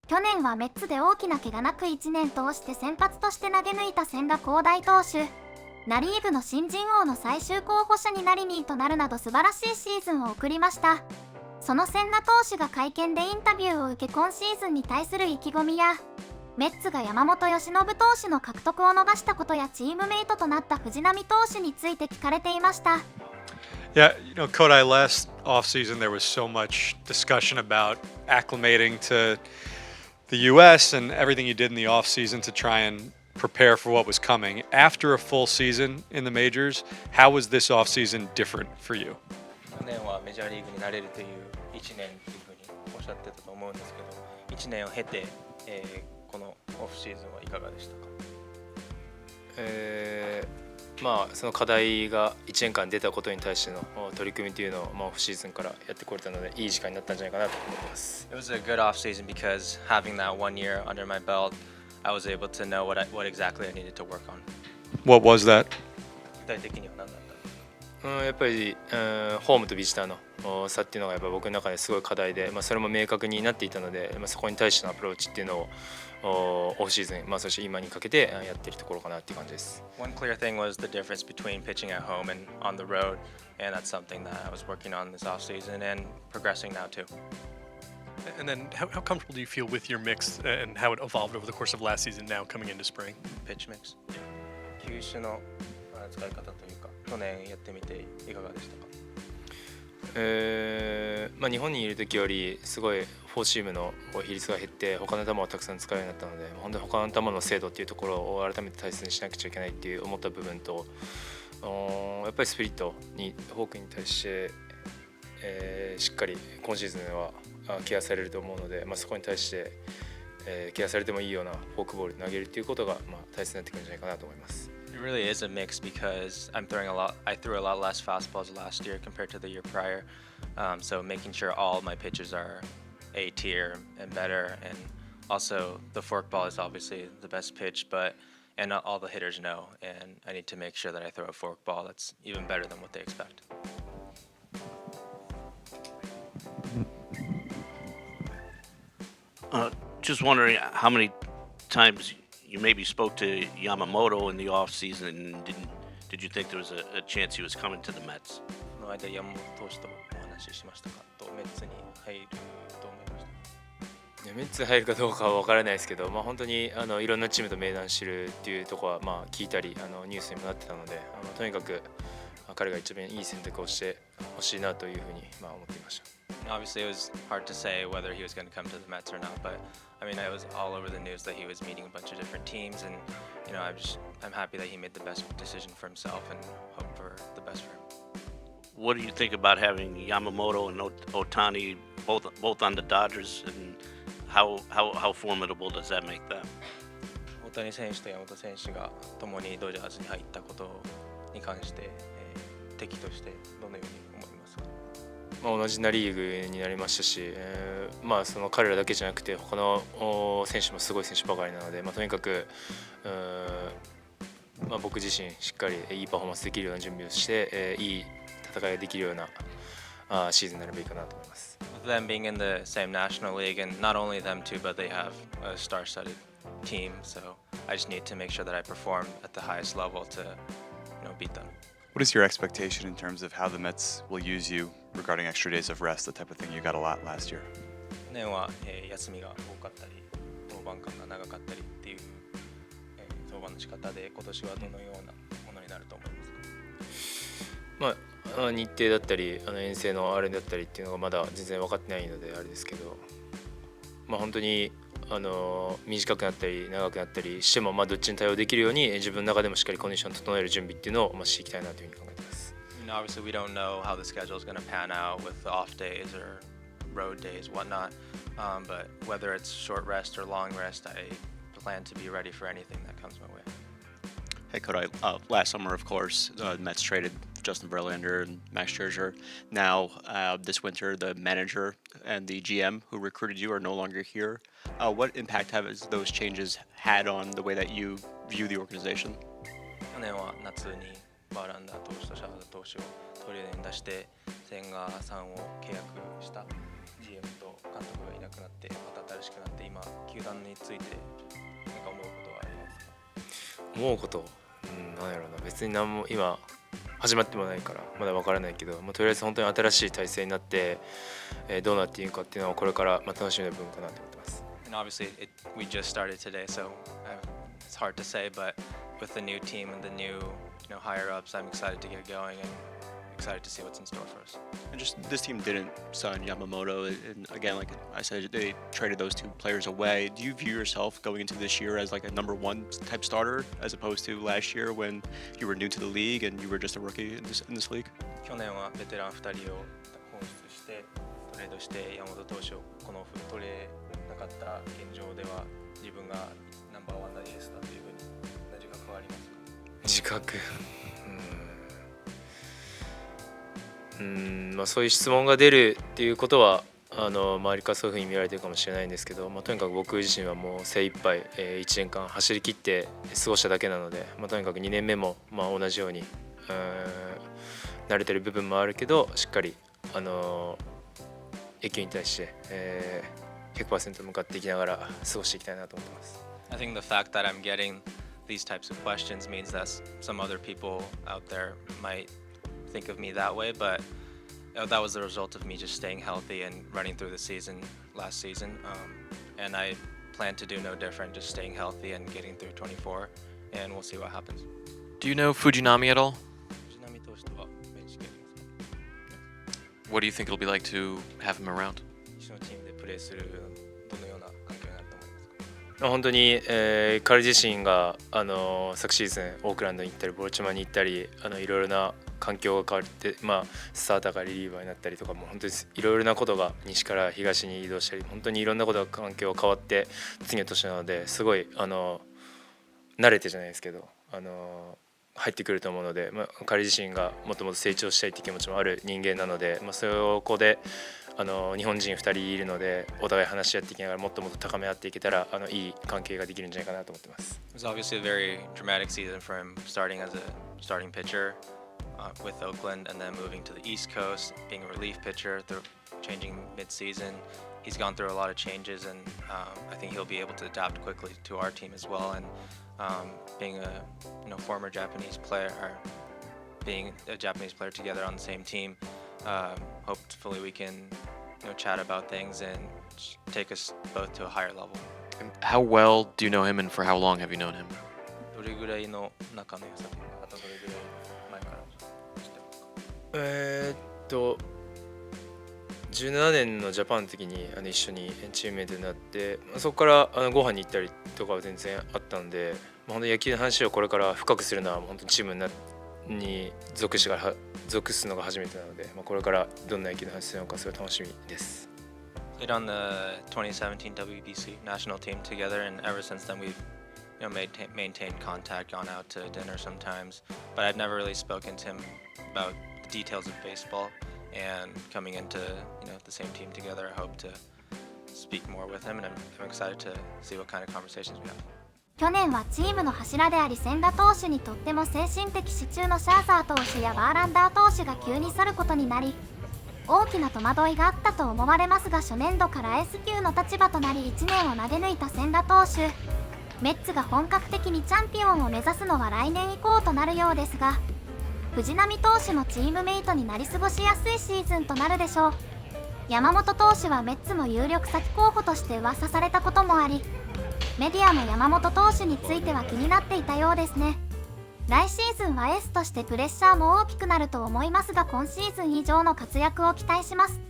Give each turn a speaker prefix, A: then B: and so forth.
A: 去年はメッツで大きな怪我なく1年通して先発として投げ抜いた千賀滉大投手。ナ・リーグの新人王の最終候補者になり2位となるなど素晴らしいシーズンを送りました。その千賀投手が会見でインタビューを受け今シーズンに対する意気込みや、メッツが山本由伸投手の獲得を逃したことやチームメイトとなった藤浪投手について聞かれていました。
B: Yeah, Kodai, last offseason there was so much discussion about acclimating to the U.S. and everything you did in the offseason to try and prepare for what was coming. After a full season in the majors, how was this offseason different for you?
C: 去年はメジャーリーグになれるという1年というふうにおっしゃってたと思うんですけど、1年を経て、このオフシーズンはいかがでしたか？
D: その課題が1年間出たことに対しての取り組みというのをオフシーズンからやってこれたのでいい時間になったんじゃないかなと思います。
C: It was a good off season because having that 1 year under my belt, I was able to know what exactly I needed to work on.
B: What was that?
C: 具体的には何だった
D: やっぱり、ホームとビジターの差っていうのがやっぱ僕の中ですごい課題で、それも明確になっていたので、そこに対してのアプローチっていうのをオフシーズン、そして今にかけてやっているところかなっていう感じです。
C: One clear thing was the difference between pitching at home and on the road, and that's something that I was working on this off season and progressing now too.
E: And then how comfortable do you feel with your mix and how it evolved over the course of last season now coming into spring?
C: Pitch mix. 球種の使い方というか、去年やってみていかがでしたか？
D: 日本にいる時よりすごいフォーシームの比率が減って他の球をたくさん使うようになったので、本当に他の球の精度っていうところを改めて大切にしなくちゃいけないっていう思った部分と、やっぱりスプリットにフォークに対して、しっかり今シーズンはケアされると思うので、そこに対して、ケアされてもいいようなフォークボール投げるっていうことが、大切になってくるんじゃないかなと思います。
C: It really is a mix because I threw a lot less fastballs last year compared to the year prior. So making sure all my pitches are A tier and better, and also the forkball is obviously the best pitch, and not all the hitters know, and I need to make sure that I throw a forkball that's even better than what they expect.
F: Just wondering how many times you maybe spoke to Yamamoto in the off season, and did you think there was a chance he was coming to the Mets?
C: この間山本投手とお話ししましたかと、メッツに入ると思いました。
D: メッツ入るかどうかは分からないですけど、本当にいろんなチームと明談してるっていうところは聞いたりニュースにもなってたので、とにかく彼が一番いい選択をしてほしいなというふうに思っていました。
C: Obviously, it was hard to say whether he was going to come to the Mets or not, but I mean, it was all over the news that he was meeting a bunch of different teams, and I'm happy that he made the best decision for himself and hope for the best for him.
F: What do you think about having Yamamoto and Ohtani both on the Dodgers, and how formidable does that make them?
C: 大谷選手と山本選手が共にドジャースに入ったことに関して、敵としてどのように思いますか？
D: 同じナ・リーグになりましたし、その彼らだけじゃなくて他の選手もすごい選手ばかりなので、とにかく僕自身しっかりいいパフォーマンスできるような準備をして、いい戦いができるようなシーズンになればいいかなと思います。
C: With them being in the same National League, and not only them too, but they have a star-studded team, so I just need to make sure that I perform at the highest level to, beat them.
G: What is your expectation in terms of how the Mets will use you regarding extra days of rest, the type of thing you got a lot last year?
C: 去年は、休みが多かったり、登板間が長かったりっていう、登板の仕方で、今年はどのようなものになると思いますか？
D: 日程だったり遠征のあれだったりっていうのがまだ全然分かってないのであれですけど、本当に短くなったり長くなったりしても、どっちに対応できるように自分の中でもしっかりコンディションを整える準備っていうのをしていきたいなというふうに考えています。
C: Obviously, we don't know how the schedule is going to pan out with the off days or road days, whatnot. But whether it's short rest or long rest, I plan to be ready for anything that comes my way.
H: Hey, Kodai, last summer, of course, the Mets traded Justin Verlander and Max Scherzer. Now, this winter, the manager and the GM who recruited you are no longer here. What impact have those changes had on the way that you view the organization?
C: 去年は夏にバーランダー投手とシャーザー投手をトレードに出して千賀さんを契約した GM と監督がいなくなってまた新しくなって今球団について何か思うことはありますか？
D: 思うこと、なんやろうな、別に何も今始まってもないからまだ分からないけど、とりあえず本当に新しい体制になって、どうなっていくかっていうのはこれから楽しみな部分かなと思ってます。
C: And obviously we just started today, so it's hard to say, but with the new team and the new higher ups, I'm excited to get going and excited to see what's in store for us.
H: And just this team didn't sign Yamamoto, and again, like I said, they traded those two players away. Do you view yourself going into this year as like a number one type starter, as opposed to last year when you were new to the league and you were just a rookie in this league?
C: 去年はベテラン2人を放出してトレードして山本投手をこのオフ取れなかった現状では自分がナンバーワンなエースだというふうに自覚はありますか？
D: 自覚、そういう質問が出るっていうことは周りからそういうふうに見られてるかもしれないんですけど、とにかく僕自身はもう精一杯、1年間走り切って過ごしただけなので、とにかく2年目も同じように慣れてる部分もあるけど、しっかり野球に対して、100% 向かっていきながら過ごしていきたいなと思ってます。
C: I think the fact that I'm getting these types of questions means that some other people out there might think of me that way, but that was the result of me just staying healthy and running through the season last season, and I plan to do no different, just staying healthy and getting through 24, and we'll see what happens.
I: Do you know Fujinami at all? What do you think it'll be like to have him around?
C: 一緒のチームでプレーするどのような環境になると思いますか？
D: 本当に、彼自身が昨シーズンオークランドに行ったりボルチマに行ったりいろいろな環境が変わって、スターターがリリーバーになったりとかも本当にいろいろなことが西から東に移動したり本当にいろんなことが環境が変わって次の年なのですごい慣れてじゃないですけど入ってくると思うので、彼自身がもっともっと成長したいという気持ちもある人間なので、そこで日本人2人いるのでお互い話し合っていきながらもっともっと高め合っていけたらいい関係ができるんじゃないかなと思ってます。
C: It was obviously a very dramatic season for him, starting as a starting pitcher with Oakland and then moving to the East Coast, being a relief pitcher, changing mid-season. He's gone through a lot of changes, and I think he'll be able to adapt quickly to our team as well. And being a former Japanese player, or being a Japanese player together on the same team, hopefully we can chat about things and take us both to a higher level.
I: And how well do you know him, and for how long have you known him?
C: どれぐらいの仲の良さというか、あとどれぐらい前から知ってますか
D: ？17年のジャパンの時に一緒にチームメイトになって、そこからご飯に行ったりとかは全然あったんで、本当に野球の話をこれから深くするのは本当にチームに属すのが初めてなので、これからどんな野球の話するのかすごい楽しみです。
C: Played on the 2017 WBC national team together, and ever since then we've maintained contact, gone out to dinner sometimes, but I've never really spoken to him about the details of baseball. And coming into the same team together, I hope to speak more with him, and I'm excited to see what kind of conversations we have.
A: 去年はチームの柱であり千賀投手にとっても精神的支柱のシャーザー投手やバーランダー投手が急に去ることになり大きな戸惑いがあったと思われますが、初年度からエース級の立場となり1年を投げ抜いた千賀投手。メッツが本格的にチャンピオンを目指すのは来年以降となるようですが、藤浪投手もチームメイトになり過ごしやすいシーズンとなるでしょう。山本投手はメッツも有力先候補として噂されたこともあり、メディアも山本投手については気になっていたようですね。来シーズンはエースとしてプレッシャーも大きくなると思いますが、今シーズン以上の活躍を期待します。